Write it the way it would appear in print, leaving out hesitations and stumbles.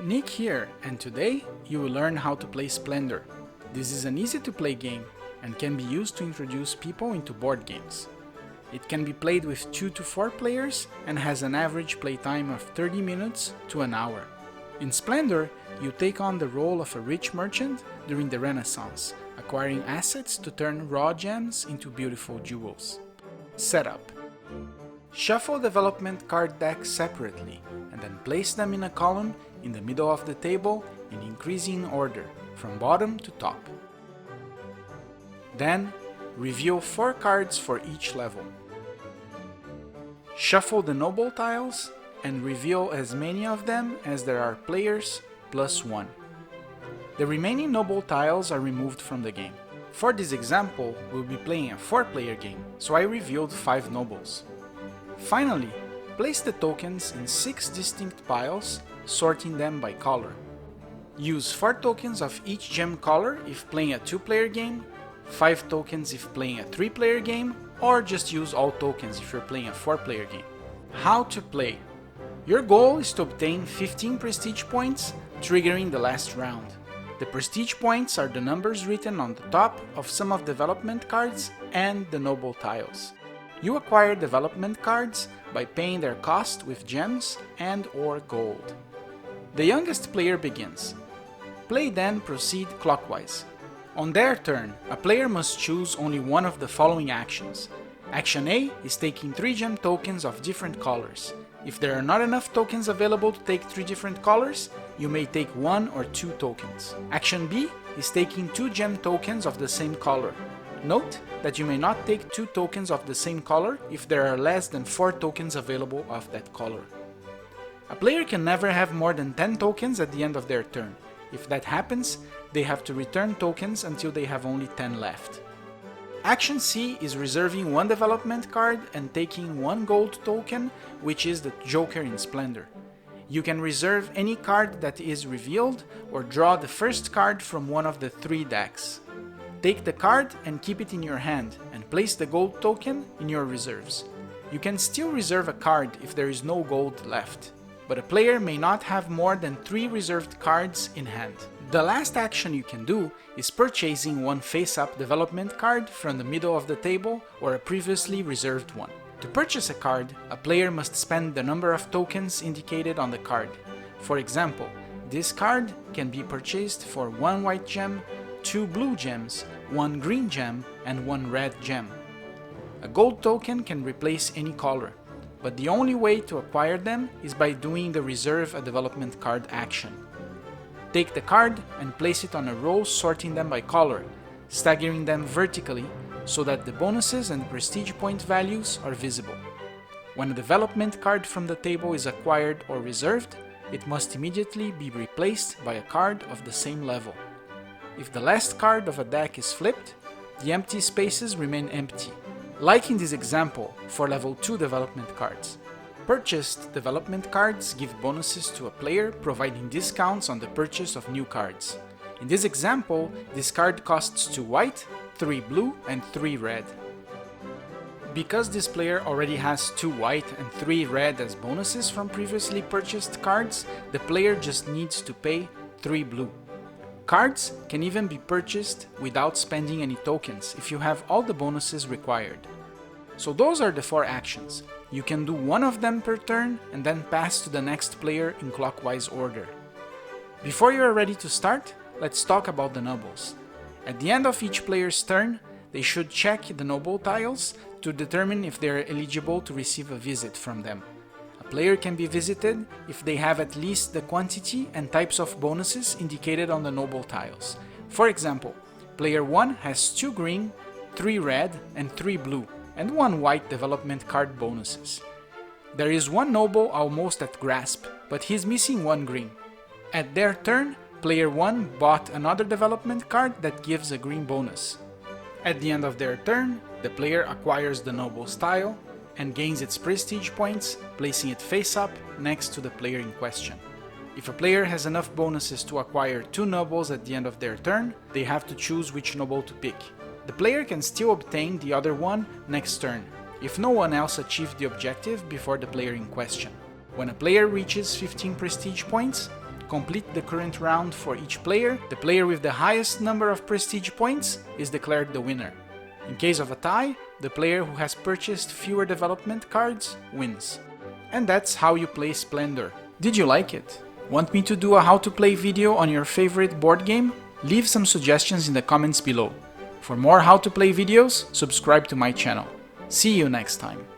Nick here, and today you will learn how to play Splendor. This is an easy to play game and can be used to introduce people into board games. It can be played with 2 to 4 players and has an average playtime of 30 minutes to an hour. In Splendor, you take on the role of a rich merchant during the Renaissance, acquiring assets to turn raw gems into beautiful jewels. Setup: shuffle development card decks separately and then place them in a column in the middle of the table in increasing order, from bottom to top. Then, reveal 4 cards for each level. Shuffle the noble tiles and reveal as many of them as there are players plus 1. The remaining noble tiles are removed from the game. For this example, we'll be playing a 4-player game, so I revealed 5 nobles. Finally, place the tokens in 6 distinct piles, sorting them by color. Use 4 tokens of each gem color if playing a 2-player game, 5 tokens if playing a 3-player game, or just use all tokens if you're playing a 4-player game. How to play: your goal is to obtain 15 prestige points, triggering the last round. The prestige points are the numbers written on the top of some of the development cards and the noble tiles. You acquire development cards by paying their cost with gems and/or gold. The youngest player begins. Play then proceed clockwise. On their turn, a player must choose only one of the following actions. Action A is taking 3 gem tokens of different colors. If there are not enough tokens available to take 3 different colors, you may take 1 or 2 tokens. Action B is taking 2 gem tokens of the same color. Note that you may not take 2 tokens of the same color if there are less than 4 tokens available of that color. A player can never have more than 10 tokens at the end of their turn. If that happens, they have to return tokens until they have only 10 left. Action C is reserving 1 development card and taking 1 gold token, which is the Joker in Splendor. You can reserve any card that is revealed or draw the first card from one of the 3 decks. Take the card and keep it in your hand and place the gold token in your reserves. You can still reserve a card if there is no gold left, but a player may not have more than 3 reserved cards in hand. The last action you can do is purchasing 1 face-up development card from the middle of the table or a previously reserved one. To purchase a card, a player must spend the number of tokens indicated on the card. For example, this card can be purchased for 1 white gem, 2 blue gems, 1 green gem, and 1 red gem. A gold token can replace any color, but the only way to acquire them is by doing the reserve a development card action. Take the card and place it on a row sorting them by color, staggering them vertically so that the bonuses and prestige point values are visible. When a development card from the table is acquired or reserved, it must immediately be replaced by a card of the same level. If the last card of a deck is flipped, the empty spaces remain empty, like in this example for level 2 development cards. Purchased development cards give bonuses to a player, providing discounts on the purchase of new cards. In this example, this card costs 2 white, 3 blue, and 3 red. Because this player already has 2 white and 3 red as bonuses from previously purchased cards, the player just needs to pay 3 blue. Cards can even be purchased without spending any tokens if you have all the bonuses required. So those are the 4 actions. You can do one of them per turn and then pass to the next player in clockwise order. Before you are ready to start, let's talk about the nobles. At the end of each player's turn, they should check the noble tiles to determine if they are eligible to receive a visit from them. A player can be visited if they have at least the quantity and types of bonuses indicated on the noble tiles. For example, player 1 has 2 green, 3 red, and 3 blue, and 1 white development card bonuses. There is 1 noble almost at grasp, but he's missing 1 green. At their turn, player 1 bought another development card that gives a green bonus. At the end of their turn, the player acquires the noble's tile and gains its prestige points, placing it face up next to the player in question. If a player has enough bonuses to acquire 2 nobles at the end of their turn, they have to choose which noble to pick. The player can still obtain the other one next turn, if no one else achieved the objective before the player in question. When a player reaches 15 prestige points, complete the current round for each player, the player with the highest number of prestige points is declared the winner. In case of a tie, the player who has purchased fewer development cards wins. And that's how you play Splendor. Did you like it? Want me to do a how to play video on your favorite board game? Leave some suggestions in the comments below. For more how to play videos, subscribe to my channel. See you next time.